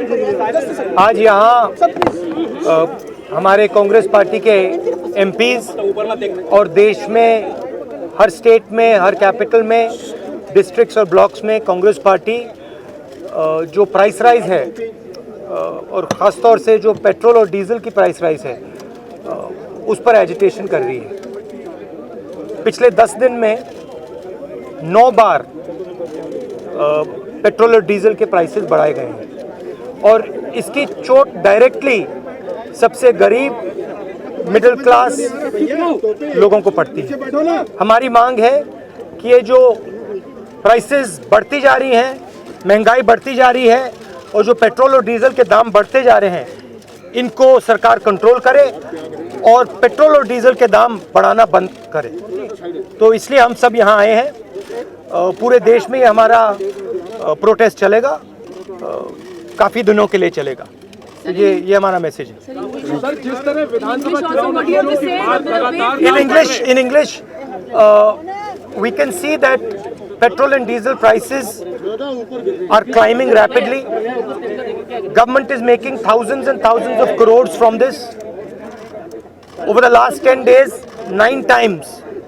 आज यहाँ हमारे कांग्रेस पार्टी के एमपीज और देश में हर स्टेट में, हर कैपिटल में, डिस्ट्रिक्ट्स और ब्लॉक्स में कांग्रेस पार्टी जो प्राइस राइज है और ख़ास तौर से जो पेट्रोल और डीजल की प्राइस राइज है उस पर एजिटेशन कर रही है। पिछले 10 दिन में 9 बार पेट्रोल और डीजल के प्राइसेस बढ़ाए गए हैं और इसकी चोट डायरेक्टली सबसे गरीब मिडिल क्लास लोगों को पड़ती है। हमारी मांग है कि ये जो प्राइसेस बढ़ती जा रही हैं, महंगाई बढ़ती जा रही है और जो पेट्रोल और डीजल के दाम बढ़ते जा रहे हैं, इनको सरकार कंट्रोल करे और पेट्रोल और डीजल के दाम बढ़ाना बंद करे। तो इसलिए हम सब यहाँ आए हैं। पूरे देश में हमारा प्रोटेस्ट चलेगा, काफ़ी दिनों के लिए चलेगा। ये हमारा मैसेज है। सर, जिस तरह विधानसभा चुनाव in English we can see that petrol and diesel prices are climbing rapidly. Government is making thousands and thousands of crores from this. Over the last 10 days, 9 times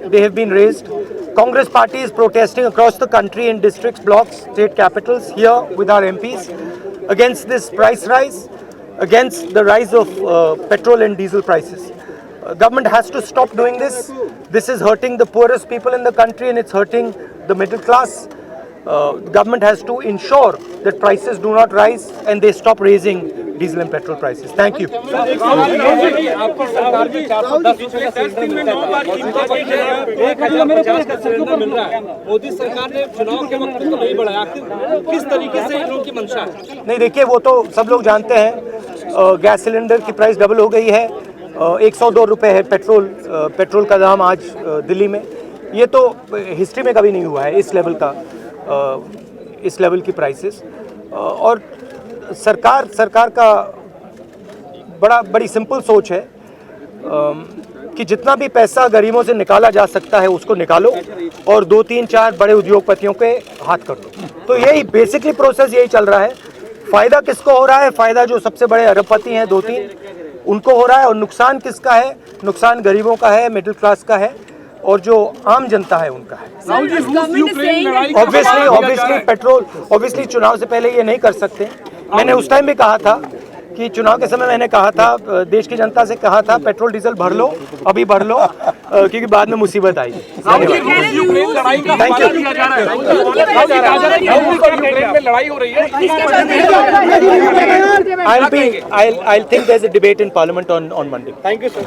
they have been raised. Congress party is protesting across the country in districts, blocks, state capitals, here with our MPs against this price rise, against the rise of petrol and diesel prices. Government has to stop doing this. This is hurting the poorest people in the country and it's hurting the middle class. Government has to ensure that prices do not rise and they stop raising diesel and petrol prices. Thank you. Modi सरकार ने चुनाव के वक्त तो नहीं बढ़ाया, किस तरीके से इन लोगों की मंशा है? नहीं, देखिए, वो तो सब लोग जानते हैं। गैस सिलेंडर की प्राइस डबल हो गई है। 102 रुपये है पेट्रोल का दाम आज दिल्ली में। ये तो हिस्ट्री में कभी नहीं हुआ है इस लेवल की प्राइसेस। और सरकार का बड़ी सिंपल सोच है कि जितना भी पैसा गरीबों से निकाला जा सकता है उसको निकालो और 2, 3, 4 बड़े उद्योगपतियों के हाथ कर दो। तो यही बेसिकली प्रोसेस यही चल रहा है। फ़ायदा किसको हो रहा है? फ़ायदा जो सबसे बड़े अरबपति हैं 2-3 उनको हो रहा है। और नुकसान किसका है? नुकसान गरीबों का है, मिडिल क्लास का है और जो आम जनता है उनका है। ऑब्वियसली चुनाव से पहले ये नहीं कर सकते। मैंने उस टाइम भी कहा था कि चुनाव के समय मैंने कहा था, देश की जनता से कहा था, पेट्रोल डीजल भर लो, अभी भर लो, क्योंकि बाद में मुसीबत आई। लड़ाई हो रही है। I'll think there's a debate in Parliament on Monday. Thank you, sir.